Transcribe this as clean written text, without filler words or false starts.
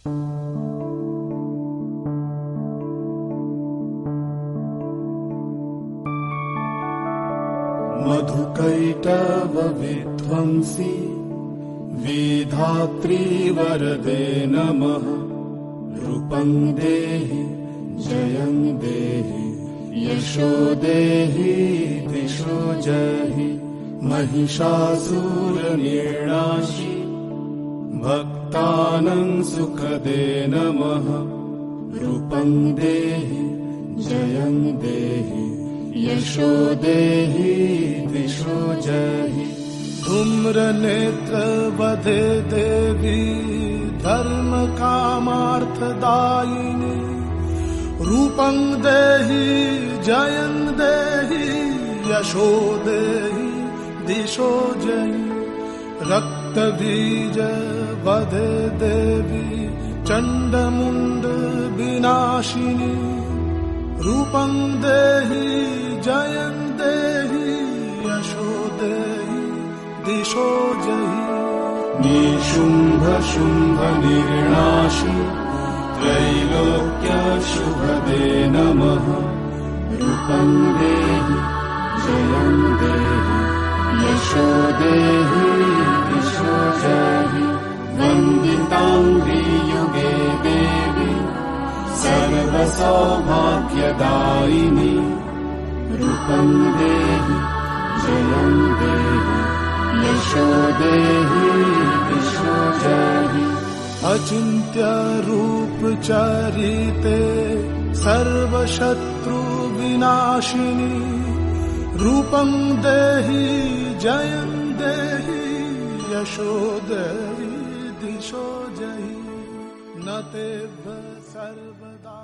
मधुकैटव विध्वंसी विधात्री वरदे नमः। रूपं देहि जयं देहि यशो देहि दिशो जहि। महिषासुरनिर्णाशि भक्तानां सुखदे नमः। रूपं देहि जयं देहि यशो देहि दिशो जहि। धूम्रनेत्र वधे देवी धर्म कामार्थदायिनी। रूपं देहि जयं देहि यशो देहि दिशो जहि। रक्तबीज वधे देवी चण्डमुण्ड विनाशिनी। रूपं देहि जयं देहि यशो देहि दिशो जहि। निशुम्भ शुम्भ निर्णाशि त्रैलोक्य शुभदे नमः। रूपं देहि जयं देहि यशो देहि दिशो जहि। वन्दिताङ्घ्रि युगे देवी सर्वसौभाग्यदायिनी। रूपं देहि जयं देहि यशो देहि दिशो जहि। अचिन्त्य रूप चरिते सर्वशत्रु विनाशिनी। रूपं देहि जयं देहि यशो देहि दिशो जहि। न तेभ्यः सर्वदा